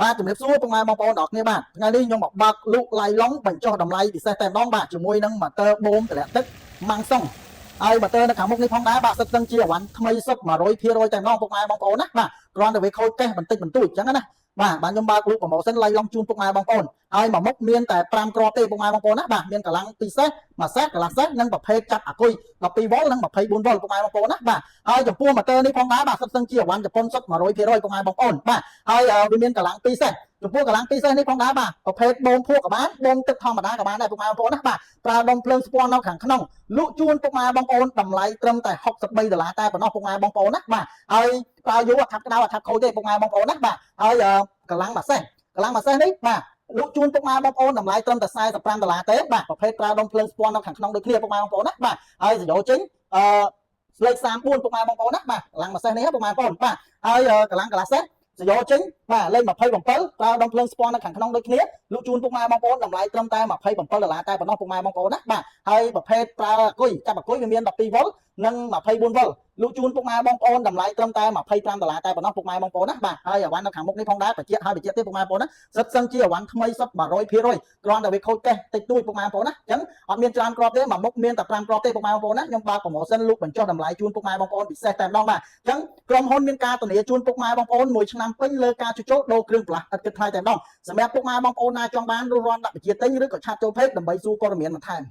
បាទជំរាបសួរពុកម៉ែបងប្អូនអរគ្នាបាទថ្ងៃនេះខ្ញុំមកបើកលក់ឡៃឡុងបញ្ចុះតម្លៃពិសេសតែម្ដងបាទជាមួយនឹងម៉ូទ័របូមតម្លាក់ទឹកម៉ាំងសុងហើយម៉ូទ័រនៅខាងមុខនេះផងដែរបាទសិតទាំងជាអវ៉ាន់ថ្មីសុទ្ធ 100% តែម្ដងពុកម៉ែបងប្អូនណាបាទគ្រាន់តែវាខូចកេះបន្តិចបន្តួចអញ្ចឹងណាបាទខ្ញុំបើកលក់ប្រម៉ូសិនឡៃឡុងជូនពុកម៉ែបងប្អូនហើយមួយមុខមានតែ5គ្រាប់ទេពុកម៉ែបងប្អូនណាបាទមានកម្លាំងពិសេសមួយសេតកន្លះសេតនិងប្រភេទចាប់អាគុយ12វ៉ុលនិង24វ៉ុលពុកម៉ែបងប្អូនណាបាទហើយចំពោះម៉ូទ័រនេះផងដែរបាទសិតទាំងជាអវ៉ាន់ជប៉ុនសុទ្ធ 100% ពុកម៉ែបងប្អូនបាទហើយវាមានកម្លាំងពិសេសចំពោះកម្លាំងពិសេសនេះផងដែរបាទប្រភេទបូមភក់ក៏បានបូមទឹកធម្មតាក៏បានដែរពុកម៉ែបងប្អូនណាបាទប្រើដុំភ្លើងស្ពាន់នៅខាងក្នុងលក់ជូនពុកម៉ែបងប្អូនតម្លៃត្រឹមតែ$63តែប៉ុណ្ណោះពុកម៉ែបងប្អូនណាបាទហើយប្រើយូរអត់ថាប់ក្តៅអត់ថាប់ខូចទេពុកម៉ែបងប្អូនណាបាទហើយកម្លាំងម៉ាសេសនេះបាទលក់ជូនពុកម៉ែបងប្អូនតម្លៃត្រឹមតែ$45ទេបាទប្រភេទប្រើដុំភ្លើងស្ពាន់នៅខាងក្នុងដូចគ្នាពុកម៉ែបងប្អូនណាបាទហើយសយោចេញលេខ34ពុកម៉ែបងប្អូនណាបាទកម្លាំងម៉ាសេសនេះពុកម៉ែបងប្អូនបាទហើយកម្លាំងកន្លះសេតសយោចេញបាទលេខ27ប្រើដុំភ្លើងស្ពាន់នៅខាងក្នុងដូចគ្នាលក់ជូនពុកម៉ែបងប្អូនតម្លៃត្រឹមតែ$27តែប៉ុណ្ណោះពុកម៉ែបងប្អូនណាបាទហើយប្រភេទប្រើអាគុយចាប់អាគុយវាមាន12វ៉ុលនិង24វ៉ុលលក់ជូនពុកម៉ែបងប្អូនតម្លៃត្រឹមតែ$25តែប៉ុណ្ណោះពុកម៉ែបងប្អូនណាបាទហើយអវ៉ាន់នៅខាងមុខនេះផងដែរបញ្ជាក់ហើយបញ្ជាក់ទៀតពុកម៉ែបងប្អូនណាសិតសឹងជាអវ៉ាន់ថ្មីសុទ្ធ 100% គ្រាន់តែវាខូចកេះតិចតួចពុកម៉ែបងប្អូនណាអញ្ចឹងអត់មានច្រើនគ្រាប់ទេមួយមុខមានតែ5គ្រាប់ទេពុកម៉ែបងប្អូនណាខ្ញុំបើកប្រម៉ូសិនលក់បញ្ចុះតម្លៃជូនពុកម៉ែបងប្អូនពិសេសតែម្ដងបាទអញ្ចឹងក្រុមហ៊ុនមានការធានាជូនពុកម៉ែបងប្អូន1ឆ្នាំពេញលើការជួសជុលដូរគ្រឿងបន្លាស់ឥតគិតថ្លៃតែម្ដងសម្រាប់ពុកម៉ែបងប្អូនណាចង់បានរស់រាន់ដាក់បញ្ជាទិញឬក៏ឆាតចូលពេកដើម្បីសួរព័ត៌មានបន្ថែម